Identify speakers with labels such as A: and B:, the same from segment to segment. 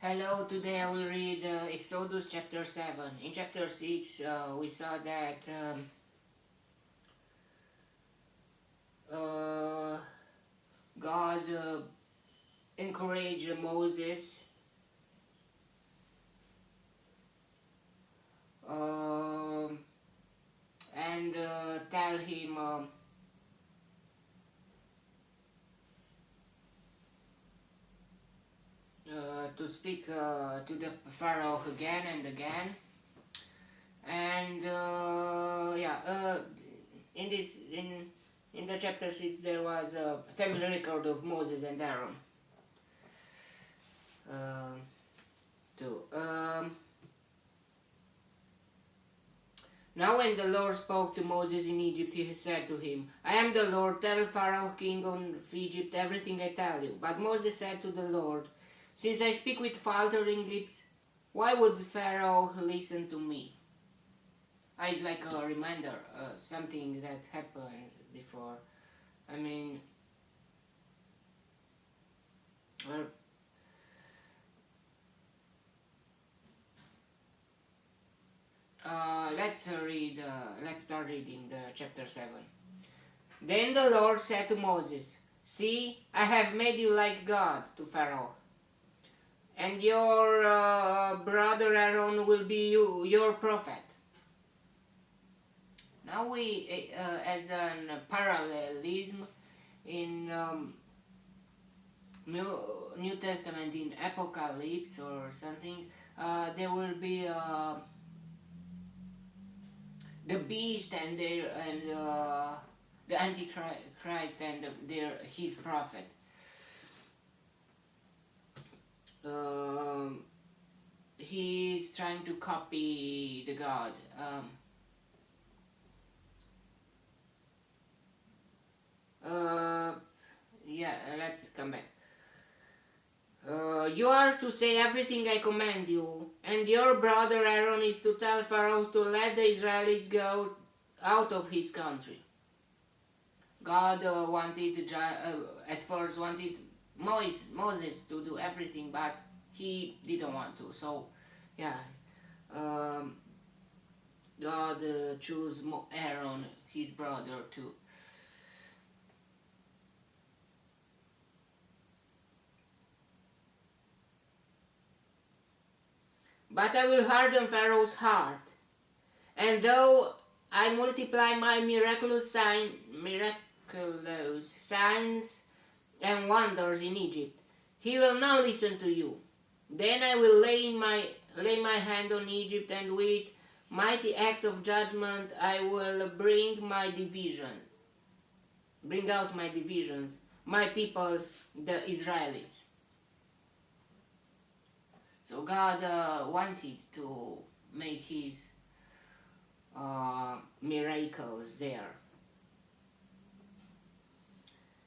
A: Hello, today I will read Exodus chapter 7. In chapter 6, we saw that uh, God encouraged Moses um and tell him to speak to the Pharaoh again and again. And in this in the chapter 6 there was a family record of Moses and Aaron. Um too. Now when the Lord spoke to Moses in Egypt, he said to him, I am the Lord, tell Pharaoh, king of Egypt, everything I tell you. But Moses said to the Lord, since I speak with faltering lips, why would Pharaoh listen to me? It's like a reminder, something that happened before. I mean, well, let's start reading the chapter 7. Then the Lord said to Moses, see, I have made you like God to Pharaoh, and your brother Aaron will be your prophet. Now we, as a parallelism in New Testament, in Apocalypse or something, there will be the beast and the Antichrist and his prophet. He's trying to copy the God. Let's come back. You are to say everything I command you, and your brother Aaron is to tell Pharaoh to let the Israelites go out of his country. God at first wanted Moses to do everything, but he didn't want to. So, God chose Aaron, his brother, too. But I will harden Pharaoh's heart, and though I multiply my miraculous signs and wonders in Egypt, he will not listen to you. Then I will lay my hand on Egypt, and with mighty acts of judgment I will bring out my divisions, my people, the Israelites. So God wanted to make his miracles there.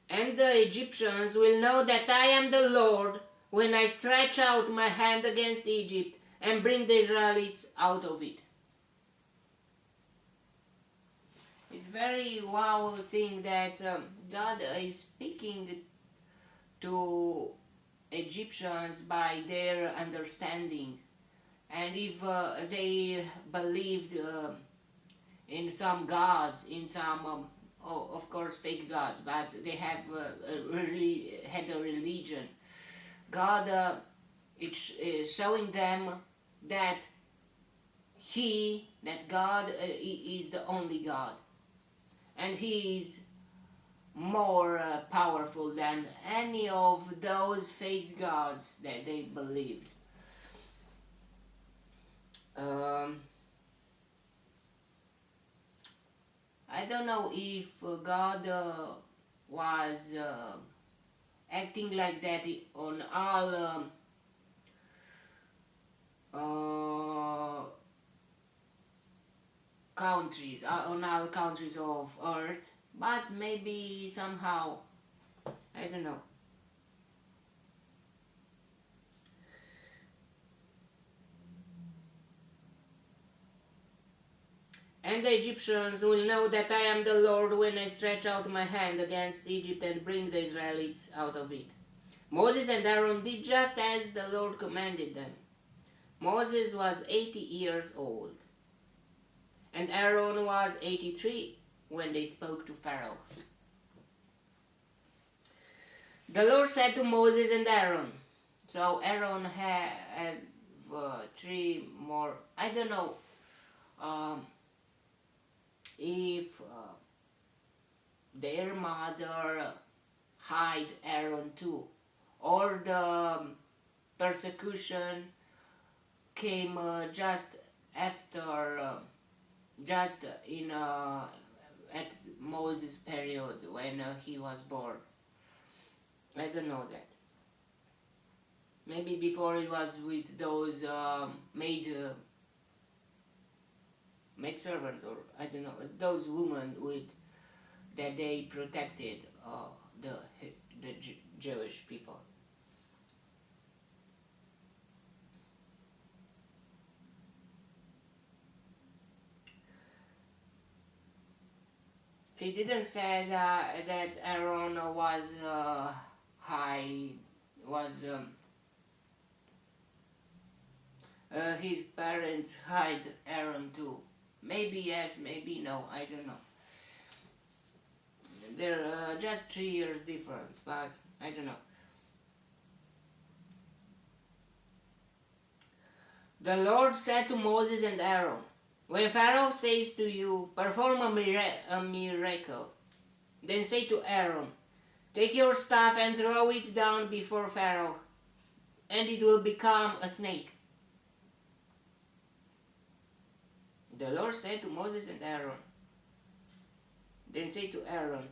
A: And the Egyptians will know that I am the Lord when I stretch out my hand against Egypt and bring the Israelites out of it. It's very wow thing that God is speaking to Egyptians by their understanding, and if they believed in some gods, in some of course fake gods, but they have had a religion, God it's showing them that God is the only God, and he is more powerful than any of those fake gods that they believed. I don't know if God was acting like that on all countries, on all countries of Earth, but maybe somehow, I don't know. And the Egyptians will know that I am the Lord when I stretch out my hand against Egypt and bring the Israelites out of it. Moses and Aaron did just as the Lord commanded them. Moses was 80 years old, and Aaron was 83 when they spoke to Pharaoh. The Lord said to Moses and Aaron, so Aaron had three more, I don't know if their mother hid Aaron too, or the persecution came just after, just in at Moses' period when he was born. I don't know that. Maybe before it was with those maid servants, or I don't know, those women with that they protected the Jewish people. He didn't say that Aaron was his parents hide Aaron too. Maybe yes, maybe no, I don't know. They're just 3 years difference, but I don't know. The Lord said to Moses and Aaron, when Pharaoh says to you, perform a miracle, then say to Aaron, take your staff and throw it down before Pharaoh, and it will become a snake. The Lord said to Moses and Aaron, then say to Aaron,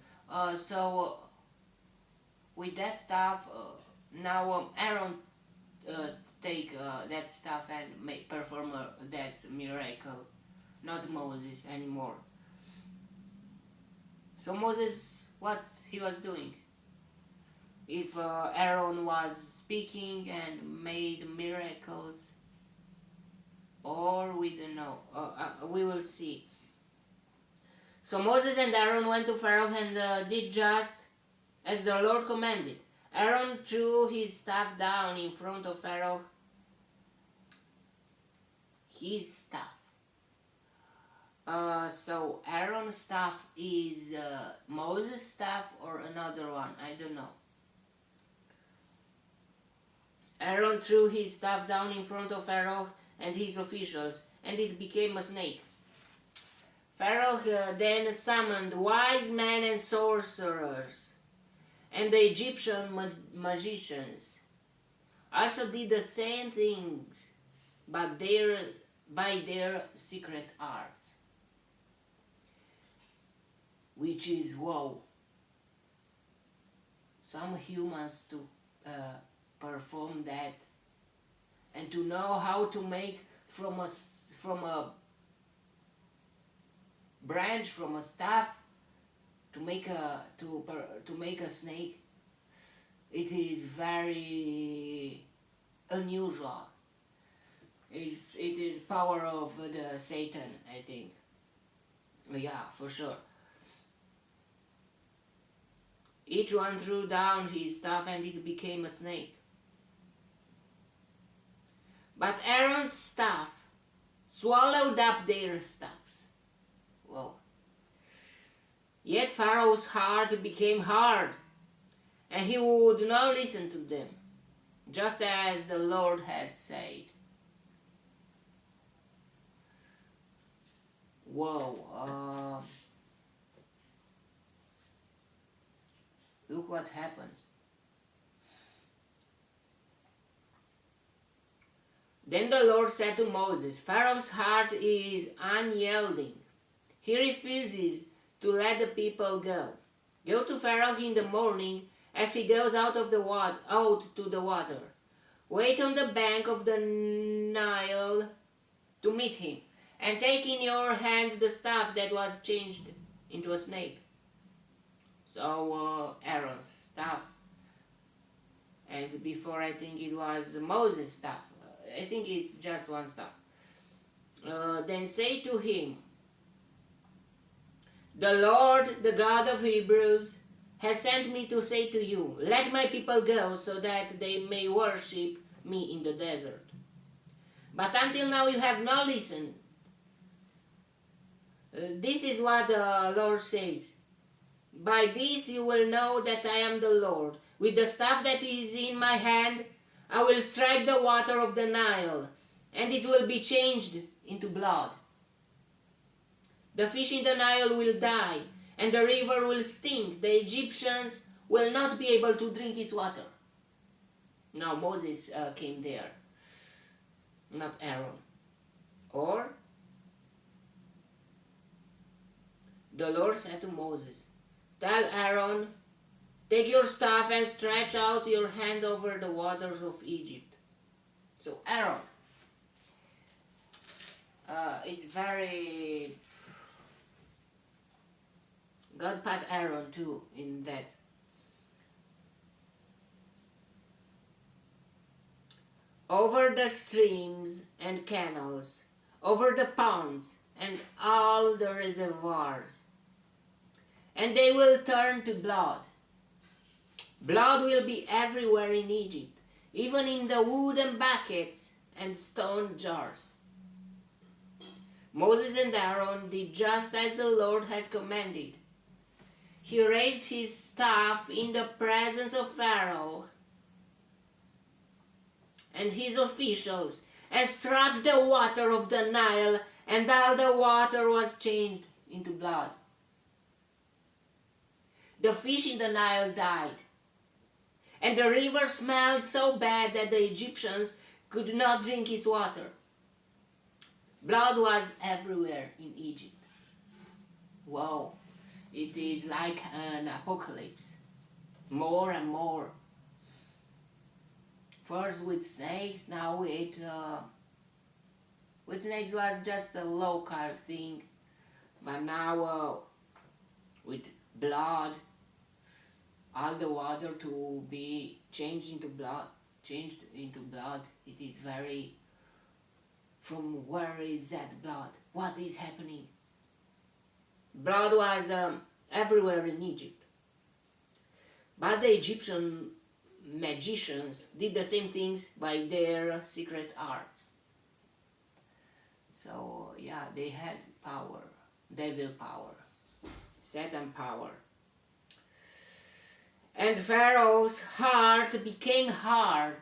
A: with that staff, now Aaron take that staff and perform that miracle, not Moses anymore. So Moses, what he was doing? If Aaron was speaking and made miracles, or we don't know, we will see. So Moses and Aaron went to Pharaoh and did just as the Lord commanded. Aaron threw his staff down in front of Pharaoh. His staff. So Aaron's staff is Moses' staff or another one, I don't know. Aaron threw his staff down in front of Pharaoh and his officials, and it became a snake. Pharaoh then summoned wise men and sorcerers, and the Egyptian magicians also did the same things, but by their secret arts. Which is, wow, some humans to perform that, and to know how to make from a branch, from a staff, to make a snake. It is very unusual. It is power of the Satan, I think. Yeah, for sure. Each one threw down his staff and it became a snake. But Aaron's staff swallowed up their staffs. Whoa. Yet Pharaoh's heart became hard, and he would not listen to them, just as the Lord had said. Whoa. Look what happens. Then the Lord said to Moses, Pharaoh's heart is unyielding. He refuses to let the people go. Go to Pharaoh in the morning as he goes out to the water. Wait on the bank of the Nile to meet him, and take in your hand the staff that was changed into a snake. So Aaron's staff, and before I think it was Moses' staff. I think it's just one staff. Then say to him, the Lord, the God of Hebrews, has sent me to say to you, let my people go so that they may worship me in the desert. But until now you have not listened. This is what the Lord says. By this you will know that I am the Lord. With the staff that is in my hand, I will strike the water of the Nile, and it will be changed into blood. The fish in the Nile will die, and the river will stink. The Egyptians will not be able to drink its water. Now Moses came there, not Aaron. Or the Lord said to Moses, tell Aaron, take your staff and stretch out your hand over the waters of Egypt. So Aaron, it's very... God put Aaron too in that. Over the streams and canals, over the ponds and all the reservoirs, and they will turn to blood. Blood will be everywhere in Egypt, even in the wooden buckets and stone jars. Moses and Aaron did just as the Lord has commanded. He raised his staff in the presence of Pharaoh and his officials and struck the water of the Nile, and all the water was changed into blood. The fish in the Nile died, and the river smelled so bad that the Egyptians could not drink its water. Blood was everywhere in Egypt. Wow, it is like an apocalypse. More and more. First with snakes, now with snakes was just a local thing, but now with blood, all the water to be changed into blood. It is very... From where is that blood? What is happening? Blood was everywhere in Egypt. But the Egyptian magicians did the same things by their secret arts. So yeah, they had power, devil power, Satan power. And Pharaoh's heart became hard.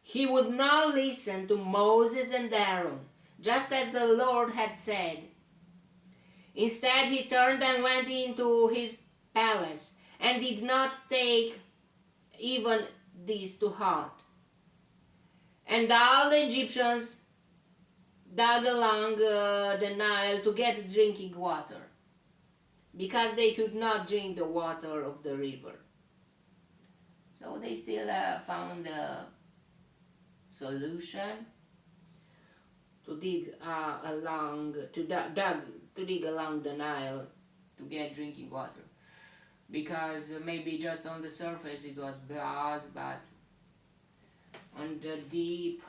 A: He would not listen to Moses and Aaron, just as the Lord had said. Instead, he turned and went into his palace and did not take even this to heart. And all the Egyptians dug along the Nile to get drinking water, because they could not drink the water of the river. So they still found a solution to dig along the Nile to get drinking water, because maybe just on the surface it was blood, but on the deep,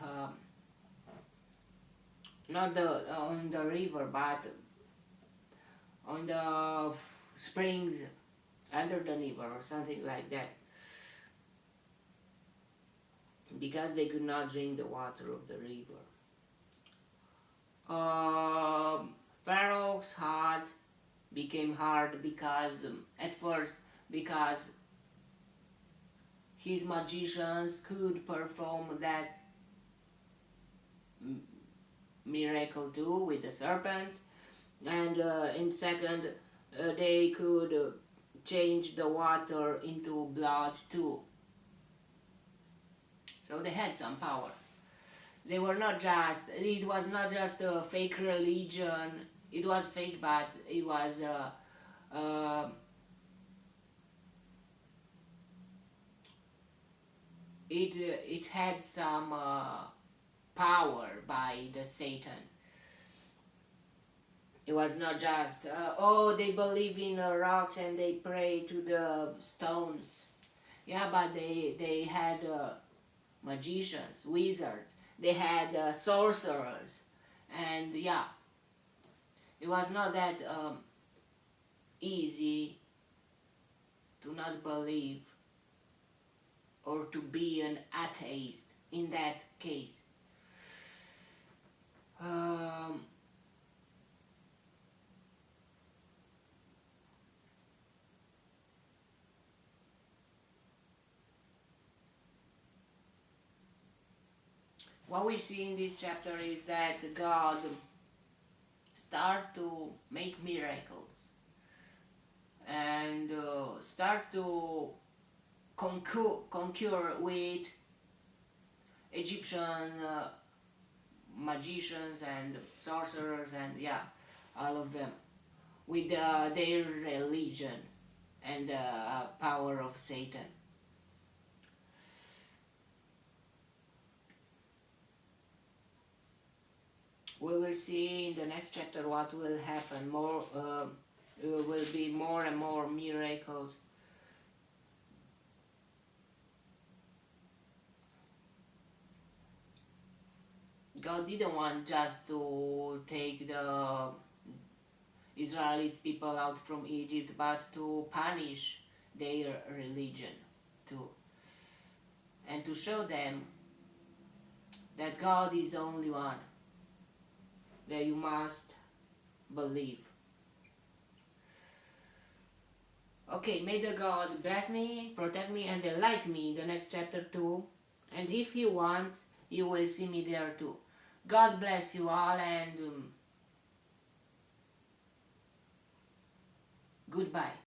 A: not on the river, but on the springs under the river or something like that, because they could not drink the water of the river. Pharaoh's heart became hard because because his magicians could perform that miracle too with the serpent, and in second they could change the water into blood too. So they had some power. They were not just, it was not just a fake religion. It was fake, but it was it had some power by the Satan. It was not just oh, they believe in rocks and they pray to the stones. Yeah, but they had magicians, wizards. They had sorcerers, and yeah, it was not that easy to not believe or to be an atheist in that case. What we see in this chapter is that God starts to make miracles and start to concur with Egyptian magicians and sorcerers and all of them with their religion and the power of Satan. We will see in the next chapter what will happen. More will be more and more miracles. God didn't want just to take the Israelites people out from Egypt, but to punish their religion too, and to show them that God is the only one that you must believe. Okay, may the God bless me, protect me, and enlighten me in the next chapter too. And if He wants, you will see me there too. God bless you all, and goodbye.